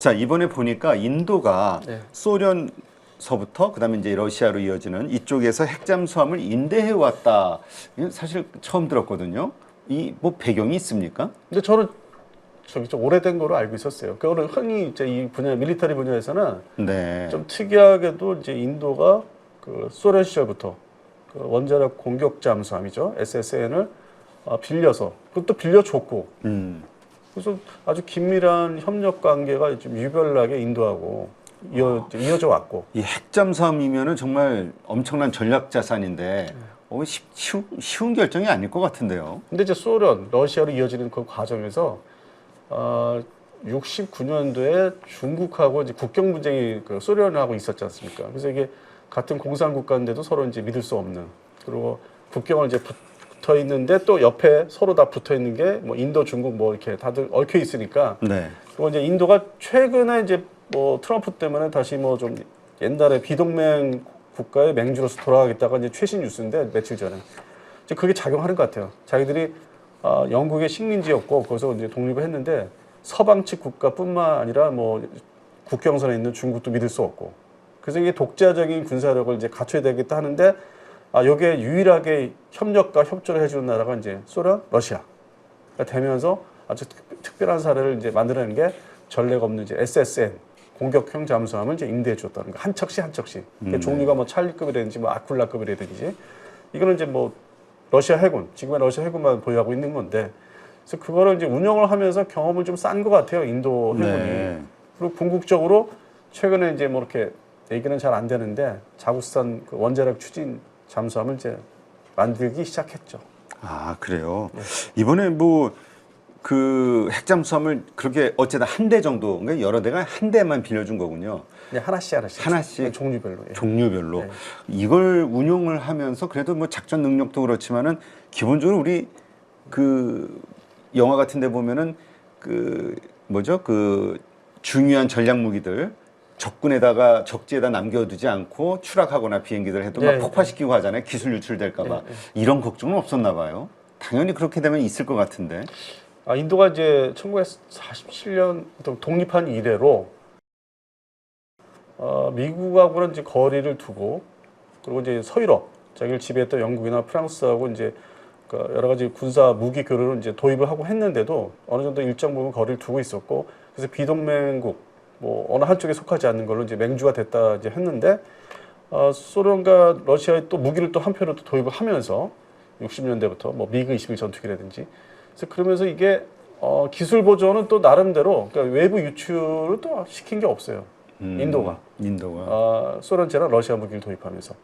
자, 이번에 보니까 인도가 네. 소련서부터 그다음에 이제 러시아로 이어지는 이쪽에서 핵잠수함을 인대해 왔다. 이건 사실 처음 들었거든요. 이 뭐 배경이 있습니까? 근데 저는 저기 좀 오래된 거로 알고 있었어요. 그거는 흔히 이제 이 분야 밀리터리 분야에서는 네. 좀 특이하게도 이제 인도가 그 소련 시절부터 그 원자력 공격 잠수함이죠. SSN을 빌려서 그것도 빌려줬고 그래서 아주 긴밀한 협력 관계가 좀 유별나게 인도하고 이어져 왔고. 이 핵잠수함이면은 정말 엄청난 전략 자산인데 쉬운 결정이 아닐 것 같은데요. 근데 이제 소련, 러시아로 이어지는 그 과정에서 69년도에 중국하고 이제 국경 분쟁이 그 소련하고 있었지 않습니까? 그래서 이게 같은 공산국가인데도 서로 이제 믿을 수 없는, 그리고 국경을 이제 붙어 있는데 또 옆에 서로 다 붙어 있는 게 뭐 인도, 중국 뭐 이렇게 다들 얽혀 있으니까. 네. 그리고 이제 인도가 최근에 이제 뭐 트럼프 때문에 다시 뭐 좀 옛날에 비동맹 국가의 맹주로서 돌아가겠다가 이제 최신 뉴스인데 며칠 전에 이제 그게 작용하는 것 같아요. 자기들이 영국의 식민지였고 거기서 이제 독립을 했는데 서방 측 국가뿐만 아니라 뭐 국경선에 있는 중국도 믿을 수 없고, 그래서 이게 독자적인 군사력을 이제 갖춰야 되겠다 하는데 여기에 유일하게 협력과 협조를 해주는 나라가 이제 소련, 러시아가 되면서 아주 특별한 사례를 이제 만들어낸 게 전례가 없는 이제 SSN 공격형 잠수함을 이제 임대해 줬다는 거. 한 척씩 한 척씩. 종류가 뭐 찰리급이라든지 뭐 아쿨라급이라든지, 이거는 이제 뭐 러시아 해군, 지금의 러시아 해군만 보유하고 있는 건데, 그래서 그거를 이제 운영을 하면서 경험을 좀 싼 것 같아요, 인도 해군이. 네. 그리고 궁극적으로 최근에 이제 뭐 이렇게 얘기는 잘 안 되는데 자국산 그 원자력 추진 잠수함을 이제 만들기 시작했죠. 아, 그래요. 이번에 뭐 그 핵잠수함을 그렇게 어쨌든 한 대 정도, 그러니까 여러 대가 한 대만 빌려준 거군요. 그냥 하나씩 하나씩 종류별로. 예. 종류별로. 네. 이걸 운용을 하면서 그래도 뭐 작전 능력도 그렇지만은 기본적으로 우리 그 영화 같은 데 보면은 그 뭐죠? 그 중요한 전략 무기들 적군에다가 적지에다 남겨두지 않고 추락하거나 비행기들 해도 막 네. 폭파시키고 하잖아요. 기술 유출될까 봐. 이런 걱정은 없었나 봐요. 당연히 그렇게 되면 있을 것 같은데. 인도가 이제 1947년 독립한 이래로 미국하고는 이제 거리를 두고, 그리고 이제 서유럽, 자기를 지배했던 영국이나 프랑스하고 이제 그 여러 가지 군사 무기 교류를 이제 도입을 하고 했는데도 어느 정도 일정 부분 거리를 두고 있었고, 그래서 비동맹국 뭐 어느 한쪽에 속하지 않는 걸로 이제 맹주가 됐다 이제 했는데, 소련과 러시아의 또 무기를 또 한편으로 또 도입을 하면서 60년대부터 뭐 미그 21 전투기라든지, 그래서 그러면서 이게 기술 보존은 또 나름대로, 그러니까 외부 유출을 또 시킨 게 없어요. 인도가 소련제나 러시아 무기를 도입하면서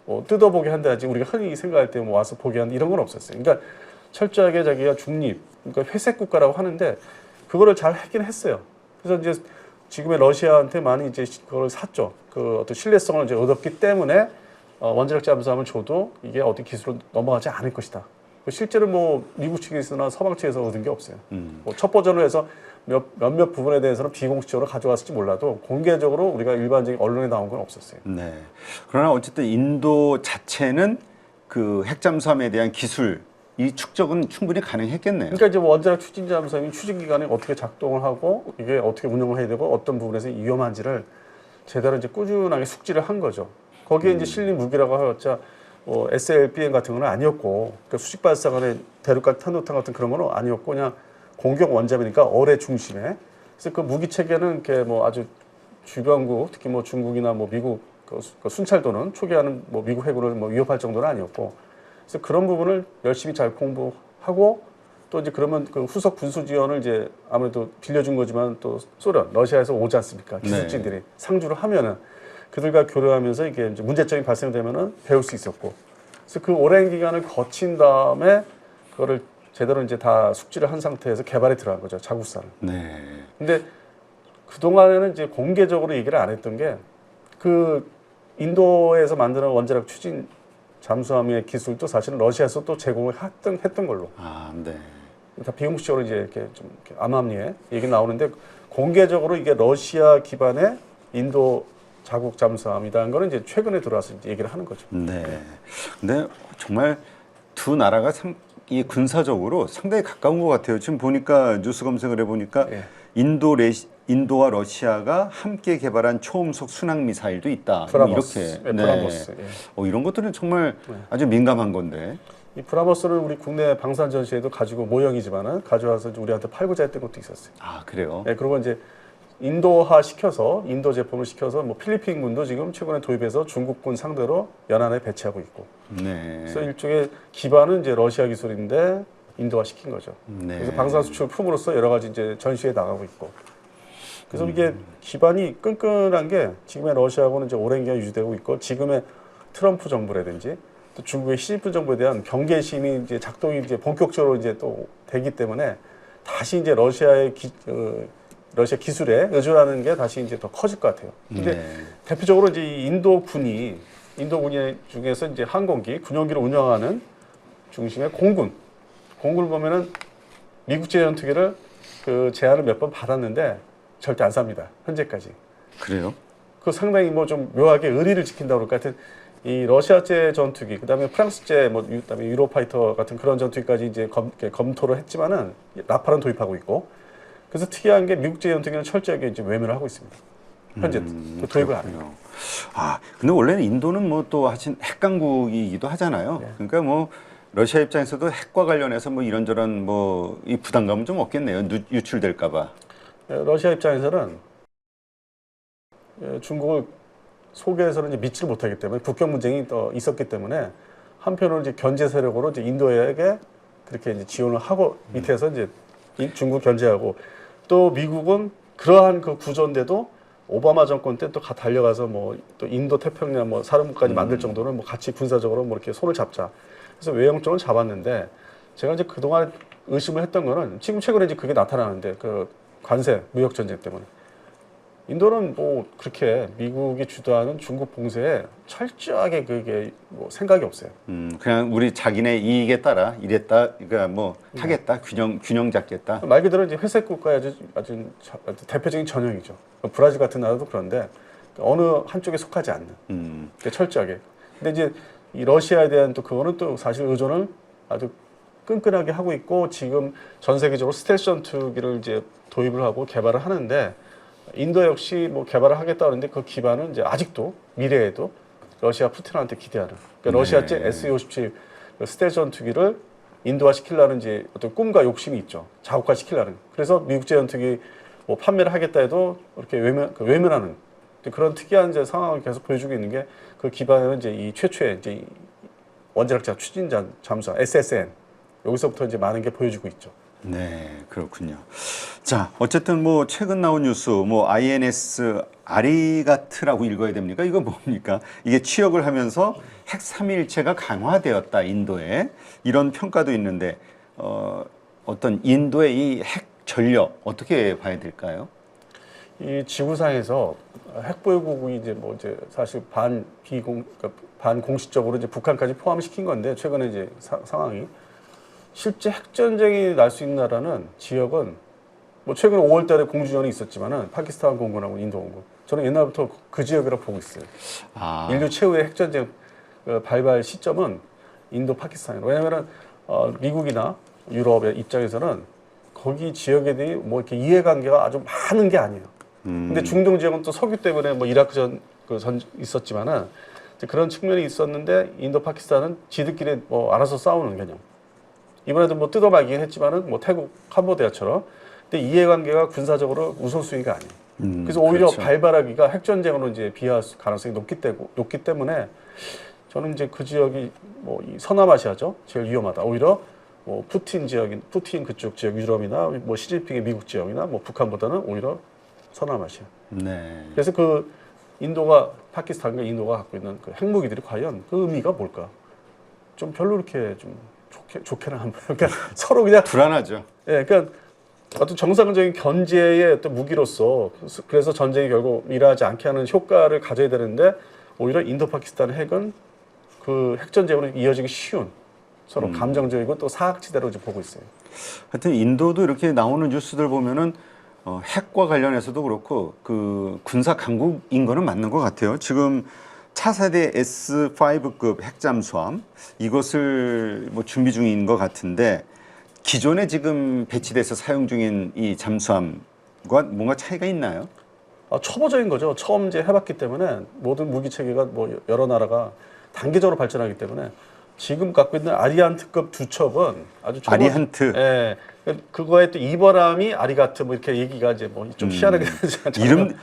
뭐 뜯어보게 한다든지 우리가 흔히 생각할 때 뭐 와서 보게 한다 이런 건 없었어요. 그러니까 철저하게 자기가 중립, 그러니까 회색 국가라고 하는데 그거를 잘 하긴 했어요. 그래서 이제 지금의 러시아한테 많이 이제 그걸 샀죠. 그 어떤 신뢰성을 이제 얻었기 때문에 원자력 잠수함을 줘도 이게 어떤 기술로 넘어가지 않을 것이다. 실제로 뭐 미국 측에서나 서방 측에서 얻은 게 없어요. 뭐 첫 버전으로 해서 몇몇 부분에 대해서는 비공식적으로 가져왔을지 몰라도 공개적으로 우리가 일반적인 언론에 나온 건 없었어요. 네. 그러나 어쨌든 인도 자체는 그 핵잠수함에 대한 기술 이 축적은 충분히 가능했겠네요. 그러니까 이제 원자력 추진 잠수함이 추진 기간에 어떻게 작동을 하고 이게 어떻게 운영을 해야 되고 어떤 부분에서 위험한지를 제대로 이제 꾸준하게 숙지를 한 거죠. 거기에 이제 실린 무기라고 하였자 뭐 SLBM 같은 건 아니었고, 그러니까 수직 발사관의 대륙간 탄도탄 같은 그런 건 아니었고, 그냥 공격 원잠이니까 어뢰 중심에. 그래서 그 무기 체계는 이렇게 뭐 아주 주변국, 특히 뭐 중국이나 뭐 미국 그 순찰도는 초기화는 뭐 미국 해군을 뭐 위협할 정도는 아니었고, 그래서 그런 부분을 열심히 잘 공부하고, 또 이제 그러면 그 후속 군수 지원을 이제 아무래도 빌려준 거지만 또 소련, 러시아에서 오지 않습니까? 기술진들이 상주를 하면은 그들과 교류하면서 이게 이제 문제점이 발생되면은 배울 수 있었고, 그래서 그 오랜 기간을 거친 다음에 그거를 제대로 이제 다 숙지를 한 상태에서 개발에 들어간 거죠, 자국산을. 네. 근데 그 동안에는 이제 공개적으로 얘기를 안 했던 게 그 인도에서 만드는 원자력 추진 잠수함의 기술도 사실은 러시아에서 또 제공을 했던 걸로. 아, 네. 다 비공식적으로 이제 이렇게 좀 이렇게 암암리에 얘기 나오는데 공개적으로 이게 러시아 기반의 인도 자국 잠수함이라는 거는 이제 최근에 들어와서 이제 얘기를 하는 거죠. 네. 근데 정말 두 나라가 이 군사적으로 상당히 가까운 것 같아요. 지금 보니까 뉴스 검색을 해보니까 인도와 러시아가 함께 개발한 초음속 순항 미사일도 있다. 뭐 브라모스, 이렇게. 네, 브라모스. 예. 이런 것들은 정말 네. 아주 민감한 건데. 이 브라모스를 우리 국내 방산 전시회도 가지고 모형이지만은 가져와서 이제 우리한테 팔고자 했던 것도 있었어요. 아, 그래요? 네, 그리고 이제 인도화 시켜서 인도 제품을 시켜서 뭐 필리핀군도 지금 최근에 도입해서 중국군 상대로 연안에 배치하고 있고. 네. 그래서 일종의 기반은 이제 러시아 기술인데 인도화 시킨 거죠. 네. 그래서 방산 수출 품으로써 여러 가지 이제 전시에 나가고 있고. 그래서 이게 기반이 끈끈한 게 지금의 러시아하고는 이제 오랜 기간 유지되고 있고 지금의 트럼프 정부라든지 또 중국의 시진핑 정부에 대한 경계심이 이제 작동이 이제 본격적으로 이제 또 되기 때문에 다시 이제 러시아 기술에 의존하는 게 다시 이제 더 커질 것 같아요. 근데 네. 대표적으로 이제 이 인도군이 중에서 이제 항공기, 군용기를 운영하는 중심의 공군을 보면은 미국제 전투기를 그 제안을 몇 번 받았는데 절대 안 삽니다. 현재까지. 그래요? 그 상당히 뭐 좀 묘하게 의리를 지킨다 그럴 것 같은 이 러시아제 전투기, 그다음에 프랑스제, 그다음에 유로파이터 같은 그런 전투기까지 이제 검토를 했지만은 라팔은 도입하고 있고. 그래서 특이한 게 미국제 전투기는 철저하게 이제 외면을 하고 있습니다. 현재 도입을 안 해요. 아, 근데 원래는 인도는 뭐 또 하신 핵강국이기도 하잖아요. 네. 그러니까 뭐 러시아 입장에서도 핵과 관련해서 뭐 이런저런 뭐 이 부담감은 좀 없겠네요. 유출될까봐. 러시아 입장에서는 중국을 속에서는 이제 믿지를 못하기 때문에 국경 분쟁이 또 있었기 때문에 한편으로 이제 견제 세력으로 이제 인도에게 그렇게 이제 지원을 하고 밑에서 이제 중국 견제하고 또 미국은 그러한 그 구조인데도 오바마 정권 때 또 달려가서 뭐 또 인도 태평양 뭐 사령부까지 만들 정도는 뭐 같이 군사적으로 뭐 이렇게 손을 잡자. 그래서 외형적으로 잡았는데 제가 이제 그동안 의심을 했던 거는 지금 최근에 이제 그게 나타나는데 그 관세 무역 전쟁 때문에 인도는 뭐 그렇게 미국이 주도하는 중국 봉쇄에 철저하게 그게 뭐 생각이 없어요. 그냥 우리 자기네 이익에 따라 이랬다, 그러니까 뭐 하겠다, 균형 잡겠다. 말 그대로 이제 회색 국가의 아주 대표적인 전형이죠. 브라질 같은 나라도 그런데 어느 한쪽에 속하지 않는 철저하게. 근데 이제 이 러시아에 대한 또 그거는 또 사실 의존을 아주 끈끈하게 하고 있고 지금 전 세계적으로 스텔스 전투기를 이제 도입을 하고 개발을 하는데 인도 역시 뭐 개발을 하겠다 그러는데 그 기반은 이제 아직도 미래에도 러시아 푸틴한테 기대하는 그러니까 러시아제 SU-57 스텔스 전투기를 인도화 시키려는 이제 어떤 꿈과 욕심이 있죠. 자국화 시키려는. 그래서 미국제 전투기 뭐 판매를 하겠다 해도 이렇게 외면하는 그런 특이한 이제 상황을 계속 보여주고 있는 게 그 기반에는 이제 이 최초의 이제 원자력자 추진자 잠수함 SSN 여기서부터 이제 많은 게 보여주고 있죠. 네, 그렇군요. 자, 어쨌든 뭐 최근 나온 뉴스, 뭐 INS 아리가트라고 읽어야 됩니까? 이거 뭡니까? 이게 취역을 하면서 핵 삼위일체가 강화되었다, 인도에. 이런 평가도 있는데, 어떤 인도의 이 핵 전력 어떻게 봐야 될까요? 이 지구상에서 핵보유국이 이제 뭐 이제 사실 그러니까 반공식적으로 이제 북한까지 포함시킨 건데 최근에 이제 상황이 실제 핵전쟁이 날 수 있는 나라는 지역은 뭐 최근 5월달에 공주전이 있었지만은 파키스탄 공군하고 인도 공군 저는 옛날부터 그 지역이라고 보고 있어요. 인류 최후의 핵전쟁 발발 시점은 인도 파키스탄이에요. 왜냐하면은 미국이나 유럽의 입장에서는 거기 지역에 대해 뭐 이렇게 이해관계가 아주 많은 게 아니에요. 근데 중동 지역은 또 석유 때문에 뭐 이라크 전 있었지만은 그런 측면이 있었는데 인도 파키스탄은 지들끼리 뭐 알아서 싸우는 개념. 이번에도 뭐 뜯어말긴 했지만은 뭐 태국 캄보디아처럼 근데 이해관계가 군사적으로 우선순위가 아니에요. 그래서 오히려 그렇죠. 발발하기가 핵전쟁으로 이제 비할 가능성이 높기 때문에 저는 이제 그 지역이 뭐 이 서남아시아죠 제일 위험하다. 오히려 뭐 푸틴 그쪽 지역 유럽이나 뭐 시진핑의 미국 지역이나 뭐 북한보다는 오히려 서남아시아. 네. 그래서 그 인도가 파키스탄과 인도가 갖고 있는 그 핵무기들이 과연 그 의미가 뭘까? 좀 별로 이렇게 좀 좋게는 안 보여요. 그러니까 서로 그냥 불안하죠. 예, 그러니까 어떤 정상적인 견제의 어떤 무기로서 그래서 전쟁이 결국 일어나지 않게 하는 효과를 가져야 되는데 오히려 인도 파키스탄 핵은 그 핵전쟁으로 이어지기 쉬운 서로 감정적이고 또 사각지대로 이제 보고 있어요. 하여튼 인도도 이렇게 나오는 뉴스들 보면은 핵과 관련해서도 그렇고 그 군사 강국인 거는 맞는 것 같아요. 지금 차세대 S5급 핵잠수함 이것을 뭐 준비 중인 것 같은데 기존에 지금 배치돼서 사용 중인 이 잠수함 뭔가 차이가 있나요? 초보적인 거죠. 처음 이제 해봤기 때문에 모든 무기 체계가 뭐 여러 나라가 단계적으로 발전하기 때문에 지금 갖고 있는 아리안트급 두 척은 아주 아리안트. 예. 그거에 또 이버람이 아리가트 뭐 이렇게 얘기가 이제 뭐 좀 희한하게 이름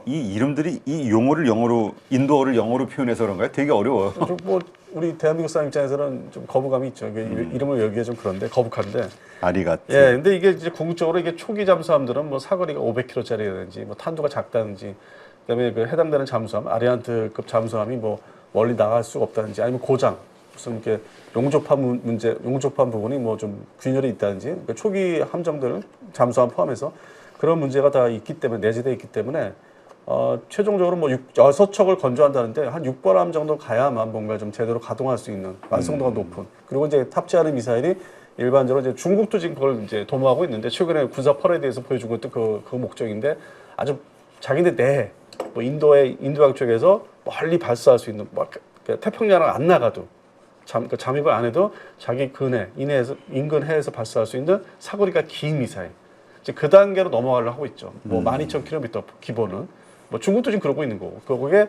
이 이름들이 이 용어를 영어로 인도어를 영어로 표현해서 그런가요? 되게 어려워요. 뭐 우리 대한민국 사람 입장에서는 좀 거부감이 있죠. 이름을 열기가 좀 그런데 거북한데. 아리가트. 예, 근데 이게 이제 궁극적으로 이게 초기 잠수함들은 뭐 사거리가 500km짜리라든지 뭐 탄두가 작다든지 그다음에 그 해당되는 잠수함 아리안트급 잠수함이 뭐 멀리 나갈 수가 없다든지 아니면 고장 무슨 이렇게 용접함 부분이 뭐 좀 균열이 있다든지 그러니까 초기 함정들 잠수함 포함해서 그런 문제가 다 있기 때문에 내재되어 있기 때문에 최종적으로 뭐 6척을 건조한다는데 한 6번함 정도 가야만 뭔가 좀 제대로 가동할 수 있는 완성도가 높은 그리고 이제 탑재하는 미사일이 일반적으로 이제 중국도 지금 그걸 이제 도모하고 있는데 최근에 군사 퍼레이드에서 보여준 것도 그 목적인데 아주 자기네 뭐 인도양 쪽에서 멀리 발사할 수 있는 뭐 태평양을 안 나가도 잠입을 안 해도 자기 인근 해에서 발사할 수 있는 사거리가 긴 미사일. 이제 그 단계로 넘어가려고 하고 있죠. 뭐 12,000km 기본은. 뭐 중국도 지금 그러고 있는 거고. 그거에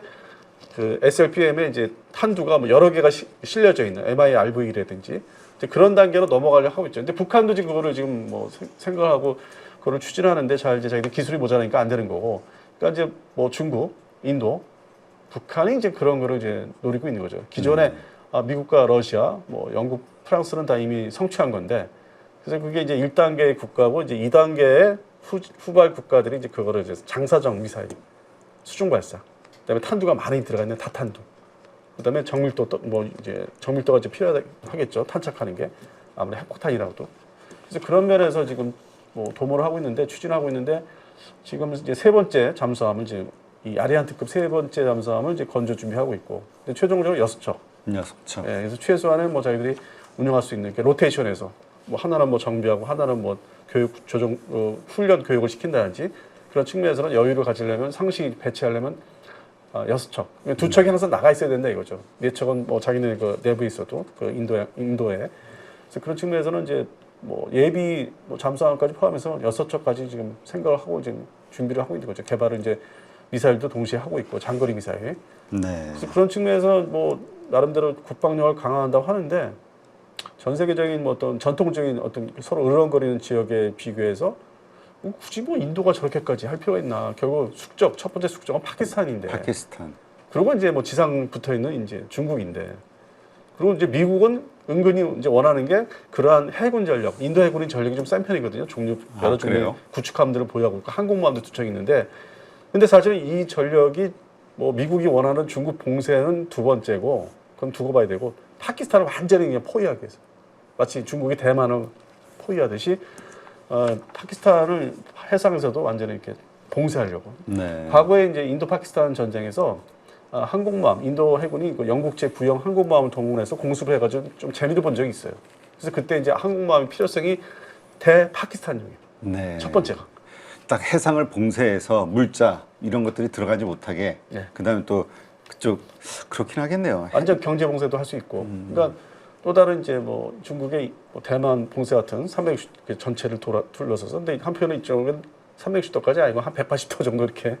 그 SLBM에 이제 탄두가 뭐 여러 개가 실려져 있는 MIRV라든지 이제 그런 단계로 넘어가려고 하고 있죠. 근데 북한도 지금 그거를 지금 뭐 생각하고 그거를 추진하는데 잘 이제 자기들 기술이 모자라니까 안 되는 거고. 그러니까 이제 뭐 중국, 인도, 북한이 이제 그런 거를 이제 노리고 있는 거죠. 기존에 미국과 러시아, 뭐 영국, 프랑스는 다 이미 성취한 건데, 그래서 그게 이제 1단계의 국가고 이제 2단계의 후발 국가들이 이제 그거를 이제 장사정 미사일, 수중 발사, 그다음에 탄두가 많이 들어가 있는 다탄두, 그다음에 정밀도가 이제 필요하겠죠. 탄착하는 게 아무래도 핵폭탄이라고도. 그래서 그런 면에서 지금 뭐 도모를 하고 있는데 추진하고 있는데 지금 이제 세 번째 잠수함을 이제 이 아리안트급 세 번째 잠수함을 이제 건조 준비하고 있고, 근데 최종적으로 6척. 6척. 예, 그래서 최소한은 뭐 자기들이 운영할 수 있는 이렇게 로테이션에서 뭐 하나는 뭐 정비하고 하나는 뭐 훈련 교육을 시킨다든지 그런 측면에서는 여유를 가지려면 상시 배치하려면 6척. 두 척이 항상 나가 있어야 된다 이거죠. 4척은 뭐 자기네 그 내부에 있어도 그 인도에. 그래서 그런 측면에서는 이제 뭐 예비 뭐 잠수함까지 포함해서 6척까지 지금 생각을 하고 지금 준비를 하고 있는 거죠. 개발을 이제 미사일도 동시에 하고 있고 장거리 미사일. 네. 그래서 그런 측면에서 뭐 나름대로 국방력을 강화한다고 하는데 전 세계적인 뭐 어떤 전통적인 어떤 서로 으르렁거리는 지역에 비교해서 굳이 뭐 인도가 저렇게까지 할 필요가 있나? 결국 첫 번째 숙적은 파키스탄인데. 파키스탄. 그리고 이제 뭐 지상 붙어 있는 이제 중국인데. 그리고 이제 미국은 은근히 이제 원하는 게 그러한 해군 전력, 인도 해군의 전력이 좀 싼 편이거든요. 여러 종류의 구축함들을 보유하고 있고 항공모함도 2척 있는데, 근데 사실은 이 전력이 뭐 미국이 원하는 중국 봉쇄는 두 번째고, 그건 두고 봐야 되고, 파키스탄을 완전히 그냥 포위하기 위해서 마치 중국이 대만을 포위하듯이 파키스탄을 해상에서도 완전히 이렇게 봉쇄하려고. 네. 과거에 이제 인도 파키스탄 전쟁에서 항공모함, 인도 해군이 그 영국제 구형 항공모함을 동원해서 공습을 해가지고 좀 재미를 본 적이 있어요. 그래서 그때 이제 항공모함의 필요성이 대파키스탄용이에요. 네. 첫 번째가. 딱 해상을 봉쇄해서 물자 이런 것들이 들어가지 못하게. 네. 그다음에 또 그쪽 그렇긴 하겠네요. 완전 경제 봉쇄도 할 수 있고. 그러니까 또 다른 이제 뭐 중국의 뭐 대만 봉쇄 같은 360도 전체를 둘러서서, 근데 한편은 이쪽은 360도까지 아니고 한 180도 정도 이렇게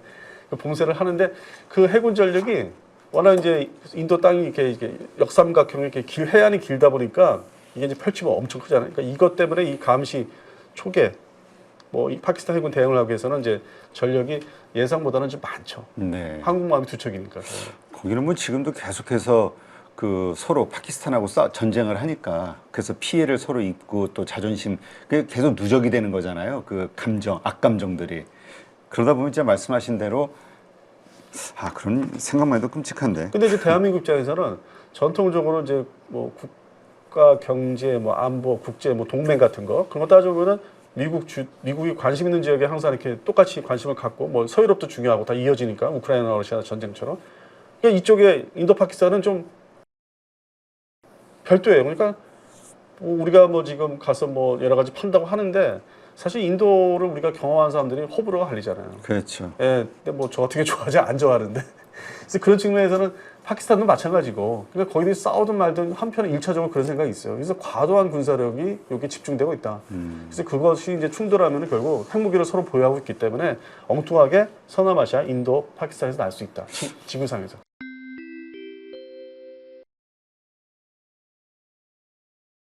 봉쇄를 하는데 그 해군 전력이 워낙 이제 인도 땅이 이렇게 역삼각형 이렇게 해안이 길다 보니까 이게 이제 펼치면 엄청 크잖아요. 그러니까 이것 때문에 이 감시 초계 뭐 이 파키스탄 해군 대응을 하기 위해서는 이제 전력이 예상보다는 좀 많죠. 네. 항공모함이 2척이니까. 거기는 뭐 지금도 계속해서 그 서로 파키스탄하고 전쟁을 하니까 그래서 피해를 서로 입고 또 자존심 그게 계속 누적이 되는 거잖아요. 그 감정, 악감정들이. 그러다 보면 진짜 말씀하신 대로 그런 생각만 해도 끔찍한데. 근데 이제 대한민국 입장에서는 전통적으로 이제 뭐 국가 경제, 뭐 안보, 국제, 뭐 동맹 같은 거 그런 거 따져보면은 미국이 관심 있는 지역에 항상 이렇게 똑같이 관심을 갖고 뭐 서유럽도 중요하고 다 이어지니까 우크라이나 러시아 전쟁처럼. 그러니까 이쪽에 인도 파키스탄은 좀 별도예요. 그러니까 뭐 우리가 뭐 지금 가서 뭐 여러 가지 판다고 하는데 사실 인도를 우리가 경험한 사람들이 호불호가 갈리잖아요. 그렇죠. 예, 근데 뭐 저 어떻게 좋아하지 안 좋아하는데. 그래서 그런 측면에서는 파키스탄도 마찬가지고. 그러니까 거기들이 싸우든 말든 한편에 일차적으로 그런 생각이 있어요. 그래서 과도한 군사력이 여기 집중되고 있다. 그래서 그것이 이제 충돌하면 결국 핵무기를 서로 보유하고 있기 때문에 엉뚱하게 서남아시아, 인도, 파키스탄에서 날 수 있다. 지구상에서.